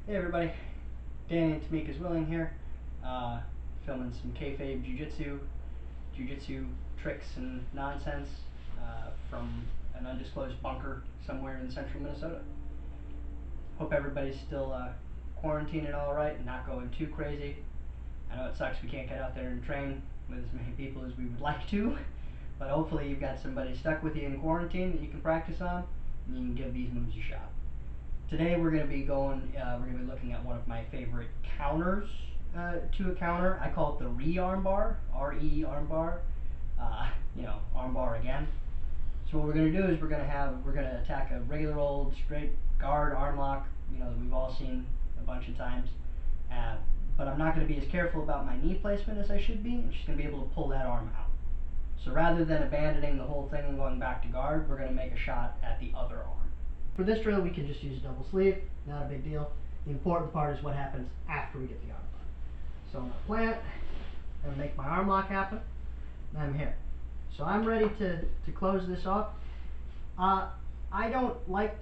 Hey everybody, Danny and Tamika's Willing here, filming some kayfabe Jiu-Jitsu tricks and nonsense from an undisclosed bunker somewhere in central Minnesota. Hope everybody's still quarantining alright and not going too crazy. I know it sucks we can't get out there and train with as many people as we would like to, but hopefully you've got somebody stuck with you in quarantine that you can practice on and you can give these moves a shot. Today we're going to be looking at one of my favorite counters to a counter. I call it the Re-Armbar, R-E-Armbar, armbar again. So what we're going to do is we're going to attack a regular old straight guard arm lock, that we've all seen a bunch of times. But I'm not going to be as careful about my knee placement as I should be. I'm just going to be able to pull that arm out. So rather than abandoning the whole thing and going back to guard, we're going to make a shot at the other arm. For this drill, we can just use a double sleeve, not a big deal. The important part is what happens after we get the arm lock. So I'm going to plant and make my arm lock happen, and I'm here. So I'm ready to close this off. I don't like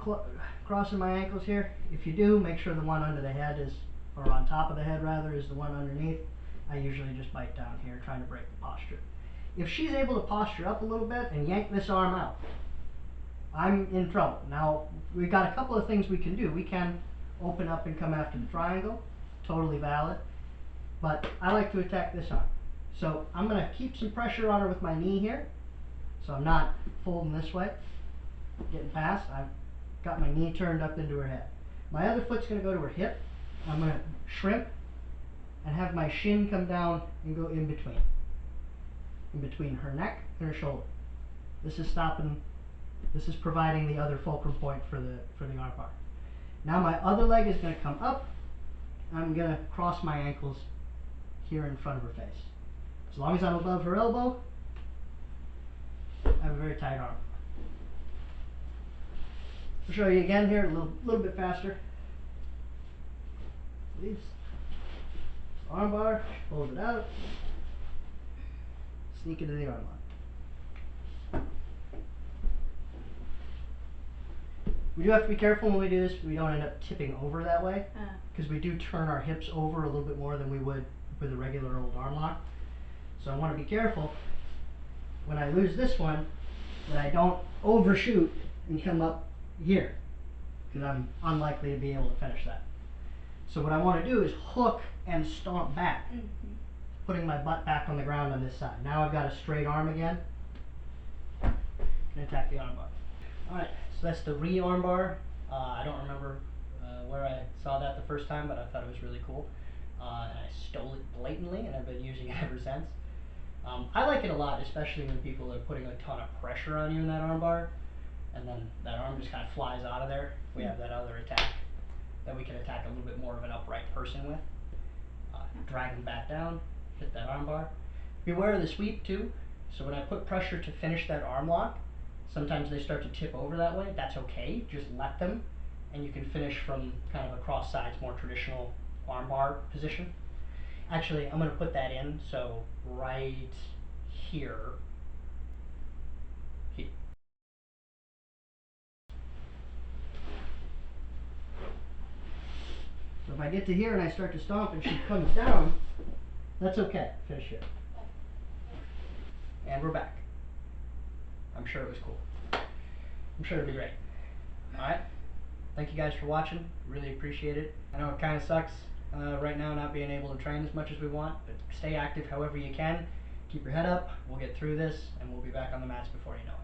crossing my ankles here. If you do, make sure the one under the head is, or on top of the head rather, is the one underneath. I usually just bite down here, trying to break the posture. If she's able to posture up a little bit and yank this arm out, I'm in trouble. Now, we've got a couple of things we can do. We can open up and come after the triangle, totally valid, but I like to attack this arm. So I'm going to keep some pressure on her with my knee here, so I'm not folding this way, getting past. I've got my knee turned up into her head. My other foot's going to go to her hip. I'm going to shrimp and have my shin come down and go in between her neck and her shoulder. This is providing the other fulcrum point for the arm bar. Now my other leg is going to come up. I'm going to cross my ankles here in front of her face. As long as I'm above her elbow, I have a very tight arm. I'll show you again here, a little bit faster. Please. Arm bar, fold it out, sneak into the arm lock. We do have to be careful when we do this. We don't end up tipping over that way, because we do turn our hips over a little bit more than we would with a regular old arm lock. So I want to be careful when I lose this one that I don't overshoot and come up here, because I'm unlikely to be able to finish that. So what I want to do is hook and stomp back, putting my butt back on the ground on this side. Now I've got a straight arm again. Can attack the arm bar. Alright, so that's the Re-Armbar. I don't remember where I saw that the first time, but I thought it was really cool. And I stole it blatantly, and I've been using it ever since. I like it a lot, especially when people are putting a ton of pressure on you in that armbar, and then that arm just kind of flies out of there. We have that other attack that we can attack a little bit more of an upright person with. Drag them back down, hit that armbar. Beware of the sweep too. So when I put pressure to finish that arm lock, sometimes they start to tip over that way. That's okay, just let them, and you can finish from kind of a cross sides, more traditional armbar position. Actually, I'm going to put that in, so right here. So if I get to here and I start to stomp and she comes down, that's okay. Finish here. And we're back. I'm sure it was cool. I'm sure it'll be great. Alright? Thank you guys for watching. Really appreciate it. I know it kind of sucks right now not being able to train as much as we want, but stay active however you can. Keep your head up. We'll get through this, and we'll be back on the mats before you know it.